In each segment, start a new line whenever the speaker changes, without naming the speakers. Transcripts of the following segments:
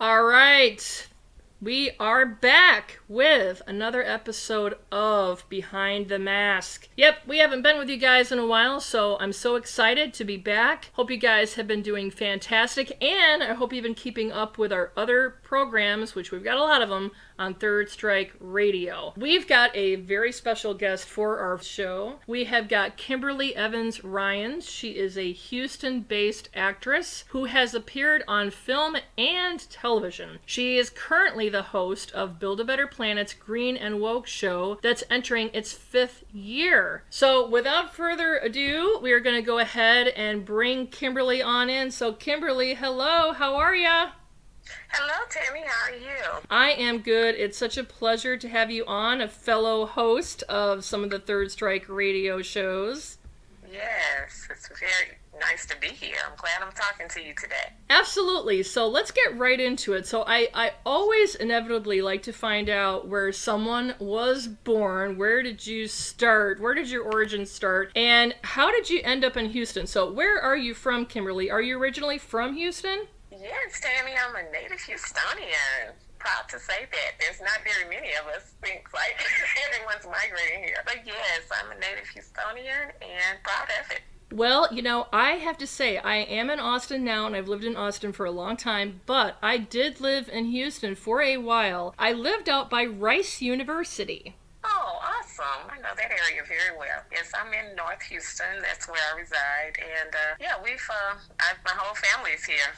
All right. We are back with another episode of Behind the Mask. Yep, we haven't been with you guys in a while, so I'm so excited to be back. Hope you guys have been doing fantastic, and I hope you've been keeping up with our other programs, which we've got a lot of them, on Third Strike Radio. We've got a very special guest for our show. We have got Kimberly Evans Ryans. She is a Houston-based actress who has appeared on film and television. She is currently the host of Build a Better Planet's Green and Woke show that's entering its 5th year. So without further ado, we are going to go ahead and bring Kimberly on in. So Kimberly, hello, how are ya?
Hello, Tammy. How are you?
I am good. It's such a pleasure to have you on, a fellow host of some of the Third Strike radio shows.
Yes, it's very nice to be here. I'm glad I'm talking to you today.
Absolutely. So let's get right into it. So I always inevitably like to find out where someone was born. Where did you start? Where did your origin start? And how did you end up in Houston? So where are you from, Kimberly? Are you originally from Houston?
Yes, Tammy, I'm a native Houstonian. Proud to say that. There's not very many of us, things like everyone's migrating here. But yes, I'm a native Houstonian and proud of it.
Well, you know, I have to say, I am in Austin now, and I've lived in Austin for a long time, but I did live in Houston for a while. I lived out by Rice University.
Oh, awesome. I know that area very well. Yes, I'm in North Houston. That's where I reside. And yeah, my whole family is here.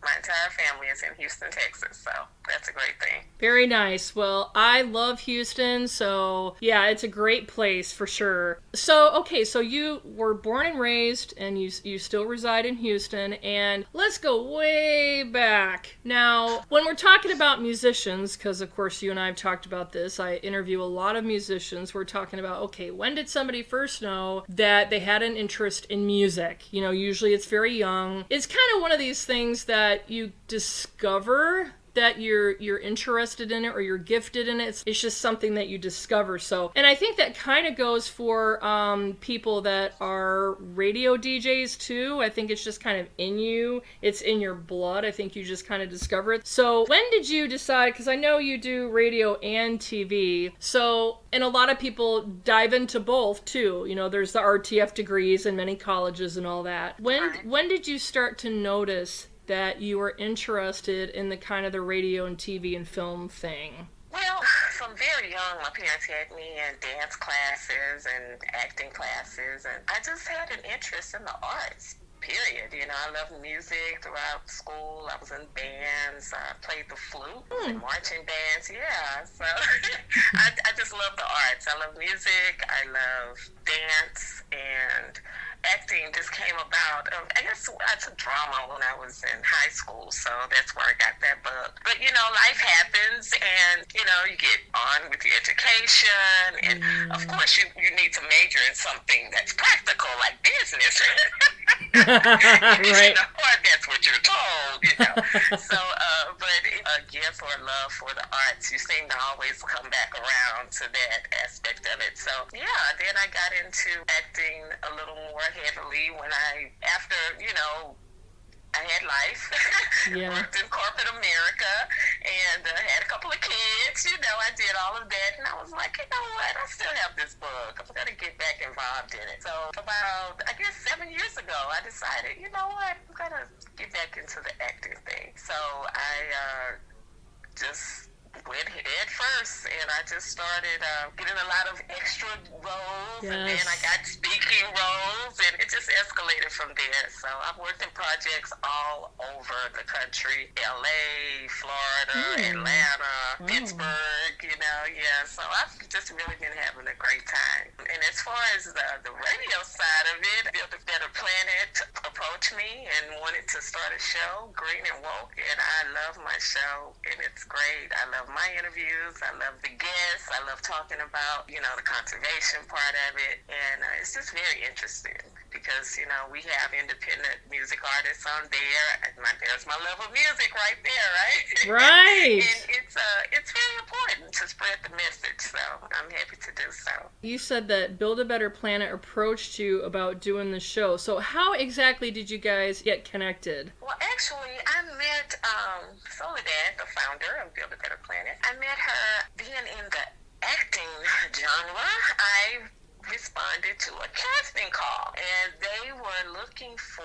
My entire family is in Houston, Texas, so that's a great thing.
Very nice. Well, I love Houston, so yeah, it's a great place for sure. So, okay, so you were born and raised, and you still reside in Houston, and let's go way back. Now, when we're talking about musicians, because of course you and I have talked about this, I interview a lot of musicians, we're talking about, okay, when did somebody first know that they had an interest in music? You know, usually it's very young. It's kind of one of these things that you discover that you're interested in it or you're gifted in it. It's just something that you discover. So, and I think that kind of goes for people that are radio DJs too. I think it's just kind of in you. It's in your blood. I think you just kind of discover it. So when did you decide, because I know you do radio and TV, so, and a lot of people dive into both too. You know, there's the RTF degrees in many colleges and all that. When did you start to notice that you were interested in the kind of the radio and TV and film thing?
Well, from very young, my parents had me in dance classes and acting classes, and I just had an interest in the arts, period. You know, I loved music throughout school. I was in bands. I played the flute, in marching bands, yeah. So I just love the arts. I love music. I love dance, and acting just came about. I guess I took drama when I was in high school, so that's where I got that bug. But, you know, life happens, and, you know, you get on with your education, and, of course, you need to major in something that's practical, like business.
Right.
You know, or that's what you're told, you know. So, but a gift or a love for the arts, you seem to always come back around to that aspect of it. So, yeah, then I got into acting a little more heavily after, you know, I had life,
Yeah.
worked in corporate America, and had a couple of kids, you know, I did all of that, and I was like, you know what, I still have this bug, I'm going to get back involved in it. So about, I guess 7 years ago, I decided, you know what, I'm going to get back into the acting thing. So I just went head first, and I just started getting a lot of extra roles, and then I got speaking roles, and it just escalated from there. So I've worked in projects all over the country, LA, Florida, Atlanta, Pittsburgh, you know, yeah. So I've just really been having a great time. And as far as the radio side of it, Build a Better Planet approached me and wanted to start a show, Green and Woke, and I love my show, and it's great. I love my interviews. I love the guests. I love talking about, you know, the conservation part of it. And it's just very interesting because, you know, we have independent music artists on there. There's my love of music right there, right?
Right.
And it's very important to spread the message. So I'm happy to do so.
You said that Build a Better Planet approached you about doing the show. So how exactly did you guys get connected?
Well, actually, I met Soledad, the founder of Build a Better Planet. I met her being in the acting genre. I responded to a casting call, and they were looking for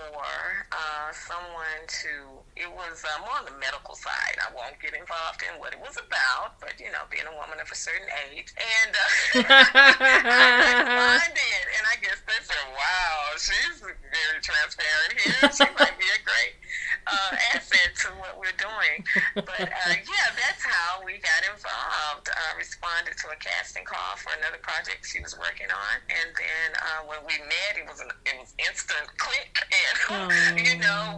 someone to, it was more on the medical side. I won't get involved in what it was about, but being a woman of a certain age, and I responded, and I guess they said, wow, she's very transparent here, she might be a great asset to what we're doing. But yeah, that's how we got involved. Responded to a casting call for another project she was working on, and then when we met, it was instant click, and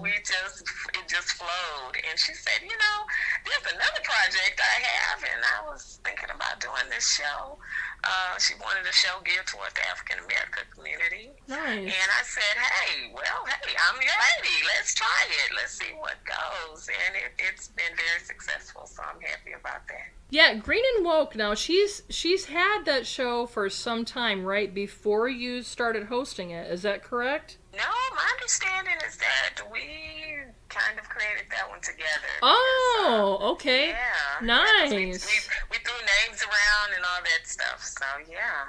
it just flowed. And she said, there's another project I have, and I was thinking about doing this show. She wanted a show geared toward the African American community.
Nice.
And I said, hey, I'm your lady. Let's try it. Let's see what goes. And it's been very successful, so I'm happy about that.
Yeah, Green and Woke. Now she's had that show for some time, right? Before you started hosting it, is that correct?
No, my understanding is that we kind of created that one together.
Oh, okay.
Yeah.
Nice.
We threw names around and all that stuff. So yeah,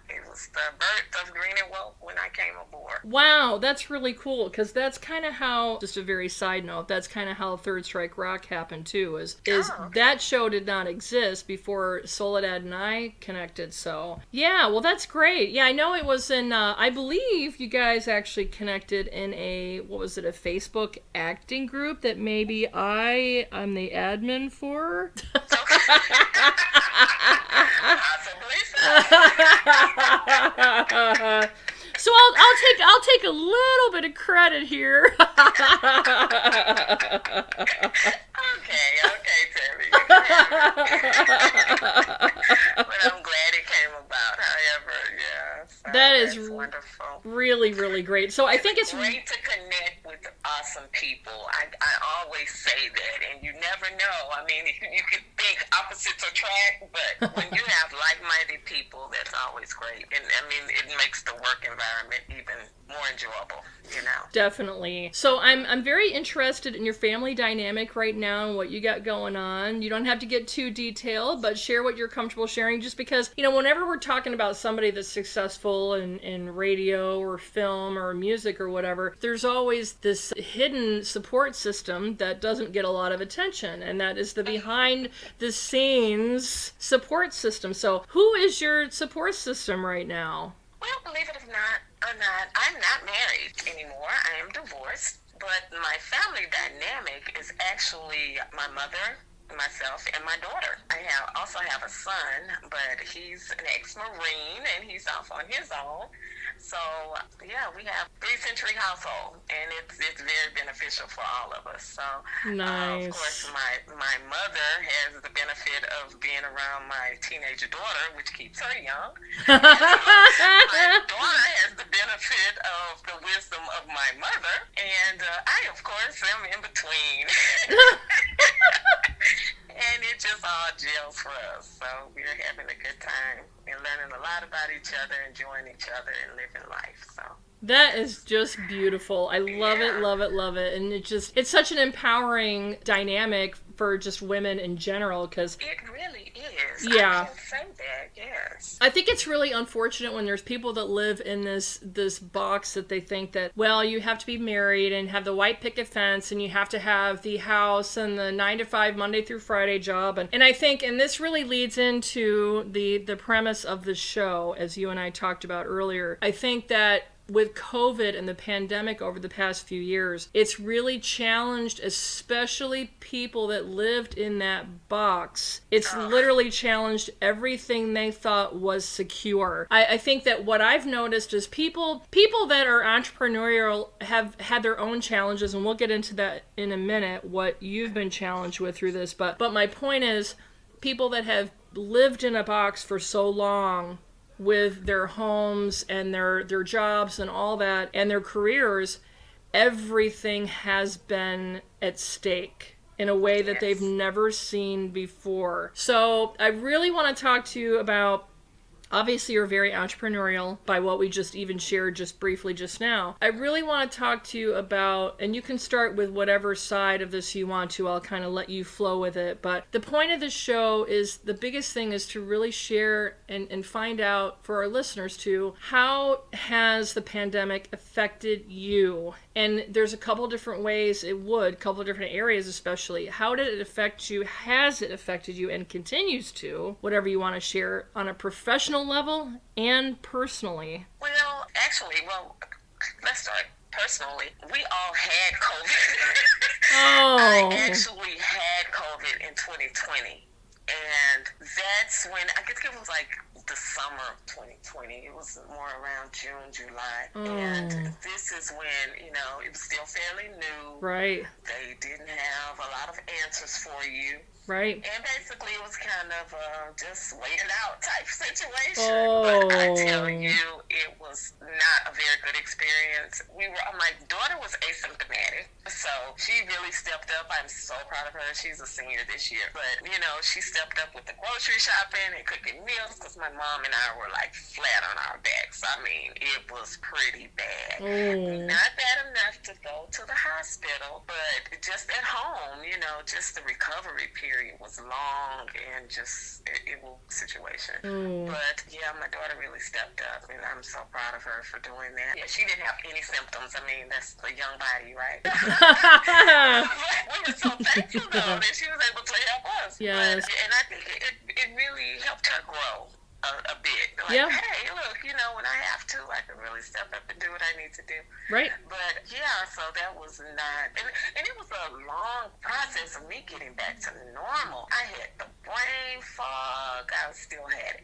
it was the birth of Green and Woke when I came aboard.
Wow, that's really cool, because that's kind of how, just a very side note, that's kind of how Third Strike Rock happened too, is that show did not exist before Soledad and I connected. So yeah, well, that's great. Yeah, I know it was in, I believe you guys actually connected in a Facebook acting group that maybe I'm the admin for.
Possibly so.
So I'll take a little bit of credit here.
Okay, Terry. But I'm glad it came about. However, yeah. So
that is
wonderful.
Really, really great. So I think it's
great to connect with awesome people. I always say that, and you never know. I mean, you could think opposites attract, but when you have like-minded people, that's always great. And I mean, it makes the work environment even more enjoyable.
Definitely. So I'm very interested in your family dynamic right now and what you got going on. You don't have to get too detailed, but share what you're comfortable sharing, just because, whenever we're talking about somebody that's successful in radio or film or music or whatever, there's always this hidden support system that doesn't get a lot of attention, and that is the behind the scenes support system. So who is your support system right now?
Well, believe it or not, I'm not married anymore. I am divorced. But my family dynamic is actually my mother, myself, and my daughter. I also have a son, but he's an ex-Marine, and he's off on his own. So, yeah, we have 3-century household, and it's very beneficial for all of us. So,
nice.
Of course, my mother has the benefit of being around my teenager daughter, which keeps her young. My daughter has the benefit of the wisdom of my mother, and I, of course, am in between. And it just all gels for us. So we're having a good time and learning a lot about each other, enjoying each other, and living life. So
that is just beautiful. I love it, love it, love it. And it's such an empowering dynamic for just women in general, because
it really is.
Yeah.
I can say that, yes.
I think it's really unfortunate when there's people that live in this box that they think that, well, you have to be married and have the white picket fence, and you have to have the house and the 9-to-5 Monday through Friday job. And I think, and this really leads into the premise of the show, as you and I talked about earlier. I think that with COVID and the pandemic over the past few years, it's really challenged, especially people that lived in that box. It's literally challenged everything they thought was secure. I think that what I've noticed is people that are entrepreneurial have had their own challenges, and we'll get into that in a minute, what you've been challenged with through this. But my point is, people that have lived in a box for so long with their homes and their jobs and all that and their careers, everything has been at stake. in a way that they've never seen before. So I really want to talk to you about, obviously, you're very entrepreneurial by what we just even shared just briefly just now. I really want to talk to you about, and you can start with whatever side of this you want to. I'll kind of let you flow with it. But the point of the show is, the biggest thing is to really share and find out for our listeners too, how has the pandemic affected you? And there's a couple different ways it would, a couple different areas especially. How did it affect you? Has it affected you and continues to? Whatever you want to share on a professional level and personally.
Well, actually, let's start personally. We all had COVID.
Oh.
I actually had COVID in 2020. And that's when, I guess it was like the summer of 2020. It was more around June, July. And this is when, it was still fairly new.
Right.
They didn't have a lot of answers for you.
Right.
And basically it was kind of just wait it out type situation. But I tell you, it was not a very good experience. My daughter was asymptomatic, so she really stepped up. I'm so proud of her. She's a senior this year. But, she stepped up with the grocery shopping and cooking meals, because my mom and I were like flat on our backs. I mean, it was pretty bad. Not bad enough to go to the hospital, but just at home, just the recovery period was long and just it was a situation. But yeah, my daughter really stepped up, and I'm so proud of her for doing that. Yeah, she didn't have any symptoms. I mean, that's the young body, right? We were so thankful though that she was able to help us.
Yes.
And I think it really helped her grow a bit. Like, hey, look, when I have to, I can really step up and do what I need to do.
Right.
But yeah, so that was not, and it was a long process of me getting back to normal. I had the brain fog, I still had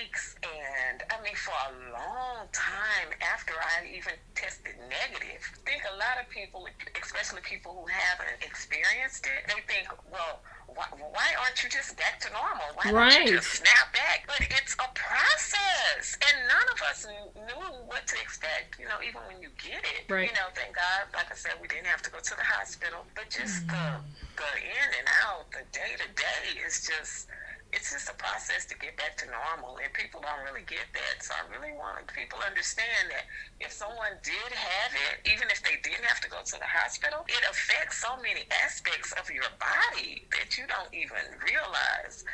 aches, and I mean, for a long time after I even tested negative, I think a lot of people, especially people who haven't experienced it, they think, well, why aren't you just back to normal? Why don't you just snap back? But it's a process, and none of us knew what to expect, even when you get it.
Right.
Thank God, like I said, we didn't have to go to the hospital, but just the in and out, the day-to-day is just, it's just a process to get back to normal, and people don't really get that. So I really want people to understand that if someone did have it, even if they didn't have to go to the hospital, it affects so many aspects of your body that you don't even realize.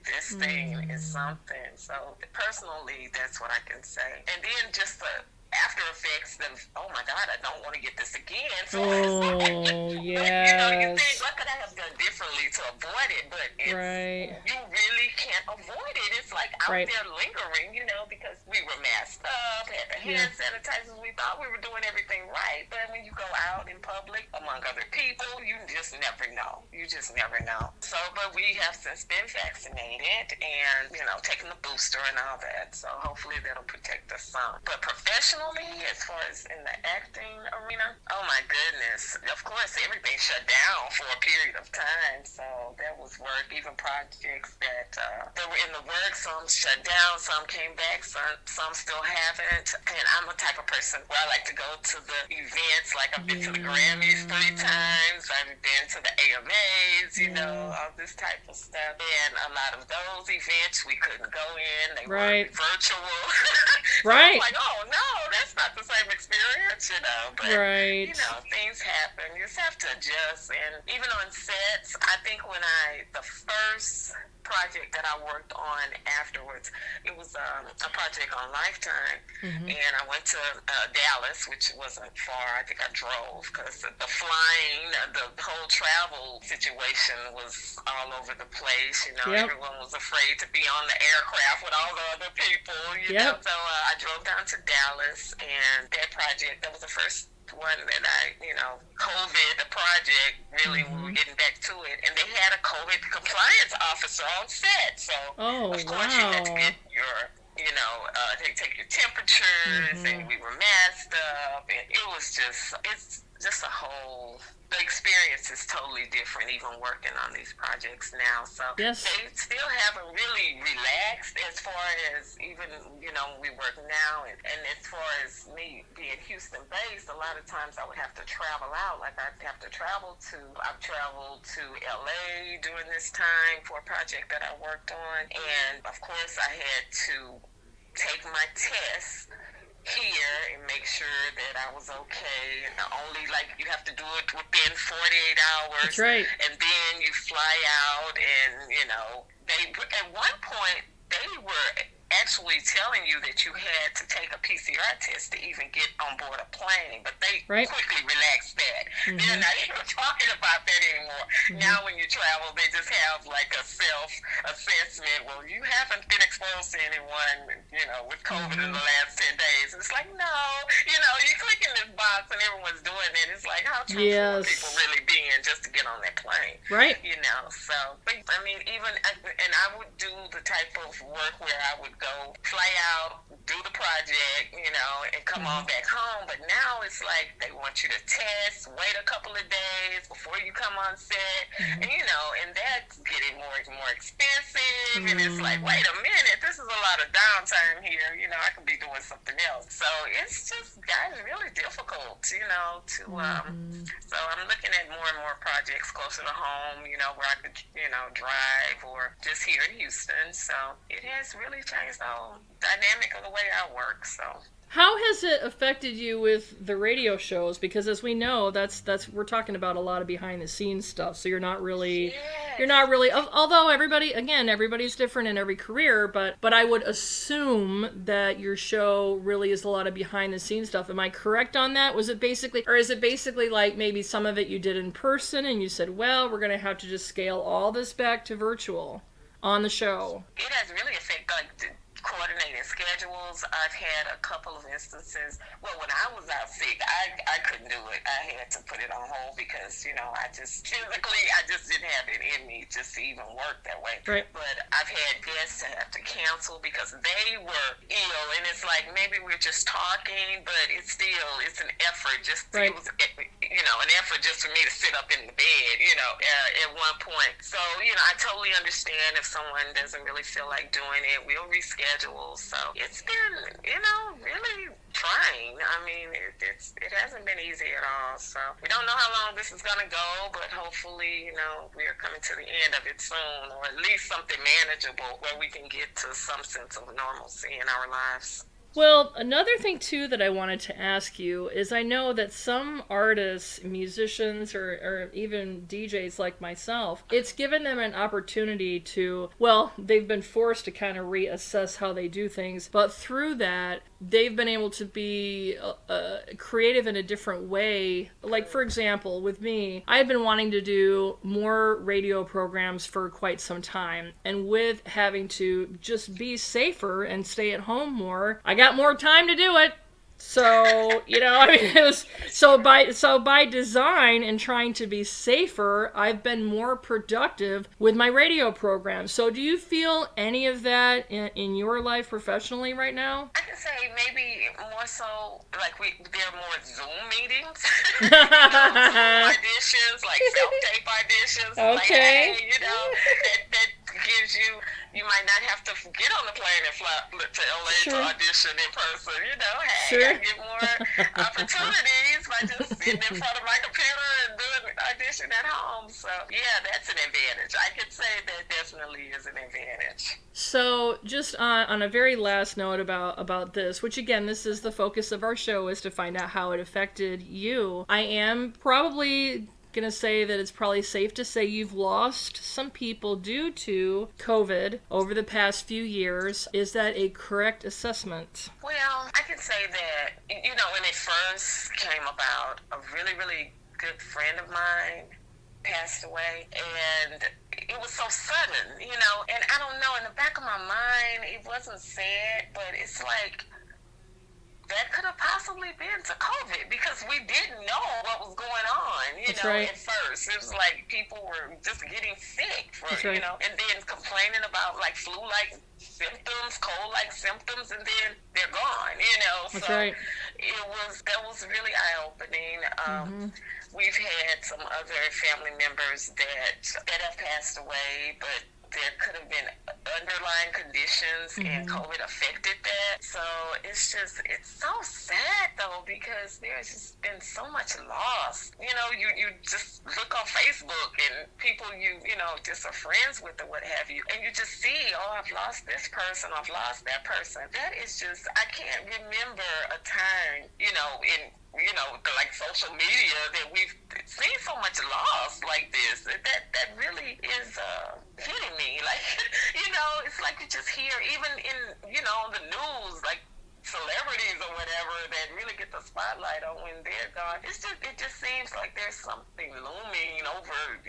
This thing is something. So personally, that's what I can say. And then just the after effects of, oh my God, I don't want to get this again. So
yes.
You think, what could I have done differently to avoid it? But you really can't avoid it. It's like out there lingering, because we were masked up, had the hand sanitizers. We thought we were doing everything right. But when you go out in public among other people, you just never know. You just never know. So, but we have since been vaccinated and, taking the booster and all that. So hopefully that'll protect us some. But professionally, as far as in the acting arena, oh my goodness, of course everything shut down for a period of time, so that was work. Even projects that were in the works, some shut down, some came back, some still haven't. And I'm the type of person where I like to go to the events, like I've been to the Grammys 3 times, I've been to the AMAs, all this type of stuff. And a lot of those events we couldn't go in, they were virtual. So I was like, oh no, that's not the same experience, but things happen. You just have to adjust. And even on sets, I think the first project that I worked on afterwards, it was a project on Lifetime, and I went to Dallas, which wasn't far. I think I drove, because the flying, the whole travel situation was all over the place. Everyone was afraid to be on the aircraft with all the other people. So I drove down to Dallas, and that was the first one that COVID, the project, really, we were getting back to it, and they had a COVID compliance officer on set, so of course you had to get your, they take your temperatures, and we were masked up, and it was just, just a whole, the experience is totally different even working on these projects now. So
Yes.
they still haven't really relaxed as far as even, we work now. And as far as me being Houston based, a lot of times I would have to travel out. Like I've traveled to LA during this time for a project that I worked on. And of course I had to take my tests here and make sure that I was okay. And only you have to do it within 48 hours.
That's right.
And then you fly out, and they at one point they were actually telling you that you had to take a PCR test to even get on board a plane, but they quickly relaxed that. Mm-hmm. They're not even talking about that anymore. Mm-hmm. Now when you travel, they just have like a self-assessment. Well, you haven't been exposed to anyone, with COVID in the last 10 days. And it's like, no, you click in this box and everyone's doing it. It's like, how truthful are people really being just to get on that plane?
Right.
So, but I mean, and I would do the type of work where I would go fly out, do the project, and come on back home. But now it's like they want you to test, wait a couple of days before you come on set, and and that's getting more and more expensive. And it's like, wait a minute, this is a lot of downtime here. I could be doing something else. So it's just gotten really difficult, to so I'm looking at more and more projects closer to home, where I could, drive, or just here in Houston. So it has really changed the whole dynamic of the way I work. So
how has it affected you with the radio shows? Because as we know, that's we're talking about a lot of behind the scenes stuff. So you're not really, although everybody's different in every career, but I would assume that your show really is a lot of behind the scenes stuff. Am I correct on that? Is it basically like maybe some of it you did in person and you said, well, we're going to have to just scale all this back to virtual on the show?
It has really affected coordinating schedules. I've had a couple of instances. Well, when I was out sick, I couldn't do it. I had to put it on hold because, I just physically, I just didn't have it in me just to even work that way.
Right.
But I've had guests that have to cancel because they were ill, and it's like maybe we're just talking, but it's an effort just to,
right.
It was, an effort just for me to sit up in the bed, at one point. So, I totally understand if someone doesn't really feel like doing it. We'll reschedule. So it's been, really trying. I mean, it hasn't been easy at all. So we don't know how long this is going to go, but hopefully, we are coming to the end of it soon, or at least something manageable where we can get to some sense of normalcy in our lives.
Well, another thing, too, that I wanted to ask you is I know that some artists, musicians, or even DJs like myself, it's given them an opportunity to, they've been forced to kind of reassess how they do things, but through that, they've been able to be creative in a different way. Like, for example, with me, I had been wanting to do more radio programs for quite some time, and with having to just be safer and stay at home more, I got more time to do it. So, it was so by design and trying to be safer, I've been more productive with my radio program. So do you feel any of that in your life professionally right now?
I can say maybe more so, like there are more Zoom meetings, Zoom auditions, like self-tape auditions.
Okay.
Like, hey, that gives you might not have to get on the plane and fly to LA to audition in person. I get more opportunities by just sitting in front of my computer and doing an audition at home. So, that's an advantage. I could say that definitely is an advantage.
So, just on a very last note about this, which again, this is the focus of our show, is to find out how it affected you. I am probably gonna say that it's probably safe to say you've lost some people due to COVID over the past few years. Is that a correct assessment?
Well, I can say that, when it first came about, a really, really good friend of mine passed away, and it was so sudden, and I don't know, in the back of my mind, it wasn't sad, but it's like, that could have possibly been to COVID because we didn't know what was going on,
That's right.
at first. It was like people were just getting sick,
That's right.
and then complaining about like flu-like symptoms, cold-like symptoms, and then they're gone,
That's
So
right.
that was really eye-opening. We've had some other family members that have passed away, but there could have been underlying conditions and COVID affected that. So it's so sad though, because there's just been so much loss. You just look on Facebook and people just are friends with or what have you, and you just see, oh, I've lost this person, I've lost that person. That is just, I can't remember a time, in like social media that we've seen so much loss like this. That really is hitting me. Like, it's like you just hear, even in, the news, like celebrities or whatever that really get the spotlight on when they're gone. It just seems like there's something looming over,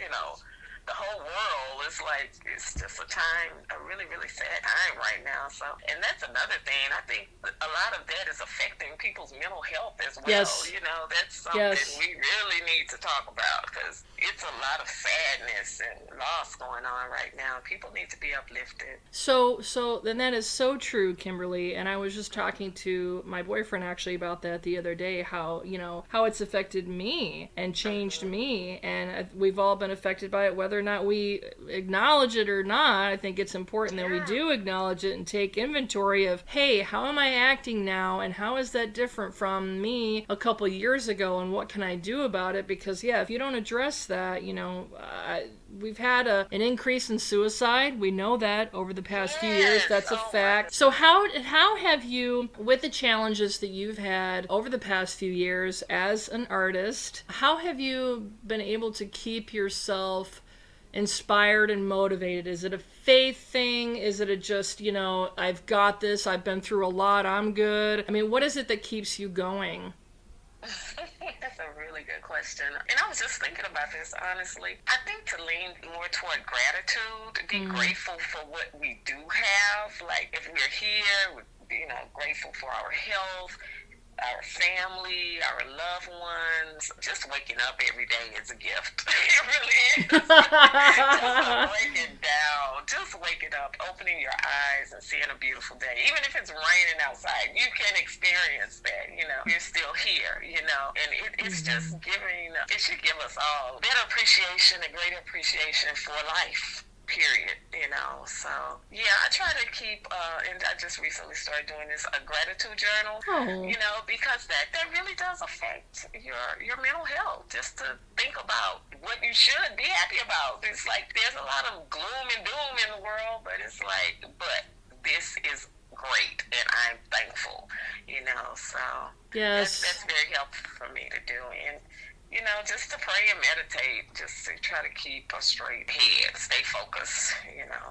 the whole world. It's just a really, really sad time right now. So, and that's another thing. I think a lot of that is affecting people's mental health as well.
Yes.
That's something we really need to talk about, because it's a lot of sadness and loss going on right now. People need to be uplifted.
So then that is so true, Kimberly. And I was just talking to my boyfriend actually about that the other day, how it's affected me and changed me. And we've all been affected by it, whether or not we acknowledge it or not. I think it's important that we do acknowledge it and take inventory of, hey, how am I acting now? And how is that different from me a couple years ago? And what can I do about it? Because, if you don't address that, we've had an increase in suicide. We know that over the past few years. That's a fact. So how have you, with the challenges that you've had over the past few years as an artist, how have you been able to keep yourself inspired and motivated? Is it a faith thing? Is it just, I've got this, I've been through a lot, I'm good? I mean, what is it that keeps you going?
That's a really good question. And I was just thinking about this, honestly. I think to lean more toward gratitude, be grateful for what we do have. Like, if we're here, grateful for our health, our family, our loved ones. Just waking up every day is a gift. It really is. Just breaking down. Just waking up, opening your eyes and seeing a beautiful day. Even if it's raining outside, you can experience that, You're still here, And it's just it should give us all better appreciation, a greater appreciation for life. Period, So, I try to keep, and I just recently started doing this, a gratitude journal, because that really does affect your mental health. Just to think about what you should be happy about. It's like there's a lot of gloom and doom in the world, but it's like, but this is great, and I'm thankful, So, that's very helpful for me to do, and just to pray and meditate, just to try to keep a straight head, stay focused,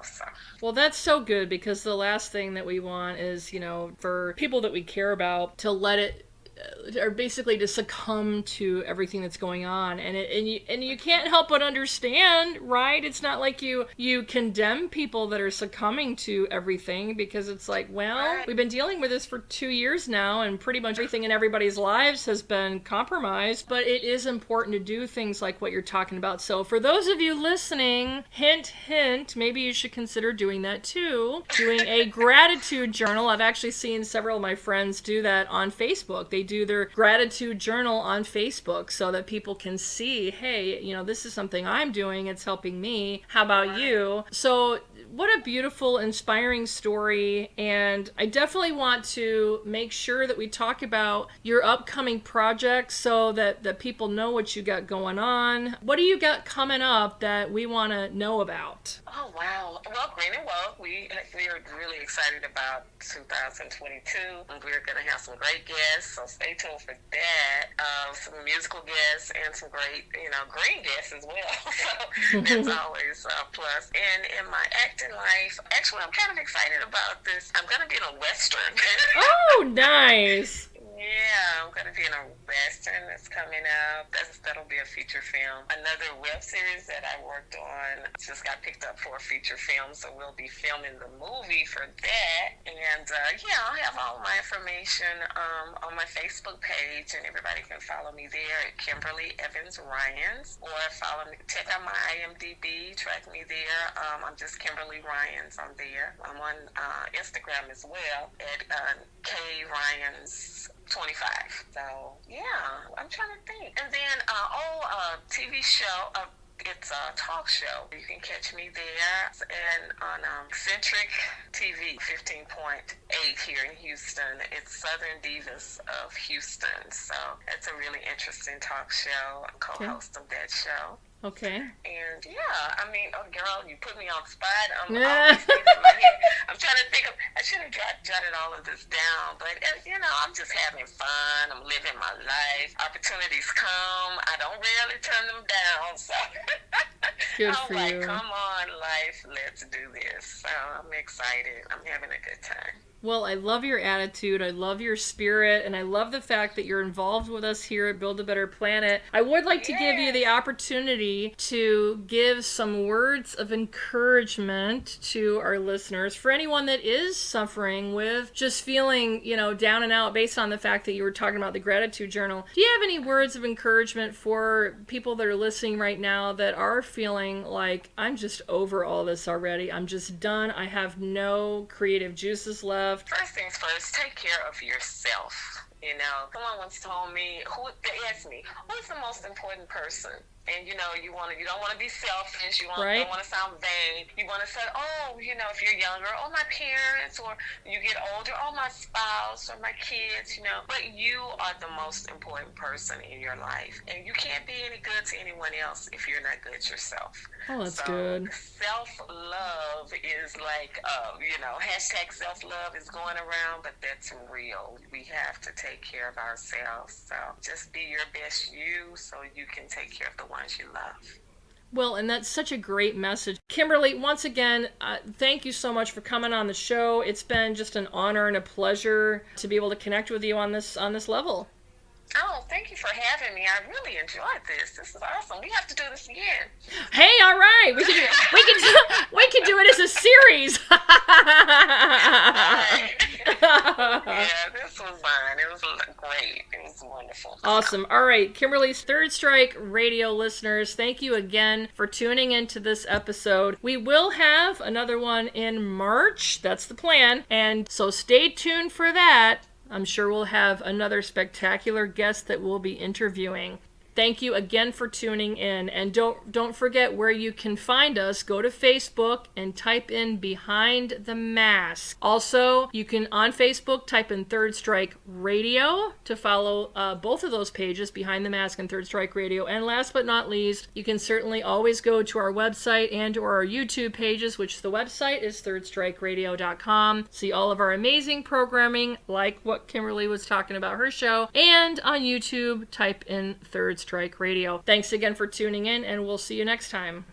So.
Well, that's so good, because the last thing that we want is, for people that we care about to let it, or basically to succumb to everything that's going on, and you can't help but understand, right? It's not like you condemn people that are succumbing to everything, because it's like, well, we've been dealing with this for 2 years now, and pretty much everything in everybody's lives has been compromised. But it is important to do things like what you're talking about. So for those of you listening, hint, hint, maybe you should consider doing that too. Doing a gratitude journal. I've actually seen several of my friends do that on Facebook. They do their gratitude journal on Facebook so that people can see, hey, this is something I'm doing, it's helping me. How about you? So what a beautiful, inspiring story. And I definitely want to make sure that we talk about your upcoming projects so that people know what you got going on. What do you got coming up that we want to know about?
Oh, wow. Well, Green and Woke, we are really excited about 2022. We're going to have some great guests, so stay tuned for that. Some musical guests and some great, green guests as well. So that's always a plus. And in my acting life, actually, I'm kind of excited about this. I'm going to be in a Western.
Oh, nice.
Yeah, I'm going to be in a Western that's coming up. That'll be a feature film. Another web series that I worked on just got picked up for a feature film, so we'll be filming the movie for that. And yeah, I'll have all my information on my Facebook page, and everybody can follow me there at Kimberly Evans Ryans, or check out my IMDb, track me there. I'm just Kimberly Ryans on there. I'm on Instagram as well at KRyans25. So yeah, I'm trying to think. And then TV show. It's a talk show. You can catch me there and on Centric TV 15.8 here in Houston. It's Southern Divas of Houston. So it's a really interesting talk show. I'm co-host of that show.
Okay.
And yeah, I mean, oh girl, you put me on the spot. I'm always thinking in my head. I'm trying to think of. I should have jotted all of this down, but I'm just having fun. I'm living my life. Opportunities come. I don't rarely turn them down. So
Good
I'm
for
like,
you.
come on, life, let's do this. So I'm excited. I'm having a good time.
Well, I love your attitude, I love your spirit, and I love the fact that you're involved with us here at Build a Better Planet. I would like to give you the opportunity to give some words of encouragement to our listeners. For anyone that is suffering with just feeling, down and out based on the fact that you were talking about the gratitude journal, do you have any words of encouragement for people that are listening right now that are feeling like, I'm just over all this already, I'm just done, I have no creative juices left?
First things first, take care of yourself. Someone once told me, they asked me, who's the most important person? And you don't want to be selfish. You don't want to sound vain. You want to say, if you're younger, my parents, or you get older, my spouse or my kids, But you are the most important person in your life, and you can't be any good to anyone else if you're not good yourself.
Oh, that's good.
Self-love is like, hashtag self-love is going around, but that's real. We have to take care of ourselves. So just be your best you so you can take care of the ones you love.
Well, and that's such a great message. Kimberly, once again, thank you so much for coming on the show. It's been just an honor and a pleasure to be able to connect with you on this level.
Oh, thank you for having me. I really enjoyed this. This is awesome. We have to do this again.
Hey, all right. We can do it as a series.
Yeah, this was fun. It was great. It was wonderful.
Awesome. All right, Kimberly's Third Strike Radio listeners, thank you again for tuning into this episode. We will have another one in March. That's the plan. And so stay tuned for that. I'm sure we'll have another spectacular guest that we'll be interviewing. Thank you again for tuning in, and don't forget where you can find us. Go to Facebook and type in Behind the Mask. Also, you can on Facebook type in Third Strike Radio to follow both of those pages, Behind the Mask and Third Strike Radio. And last but not least, you can certainly always go to our website and or our YouTube pages, which the website is thirdstrikeradio.com. See all of our amazing programming, like what Kimberly was talking about her show. And on YouTube, type in Third Strike Radio. Thanks again for tuning in, and we'll see you next time.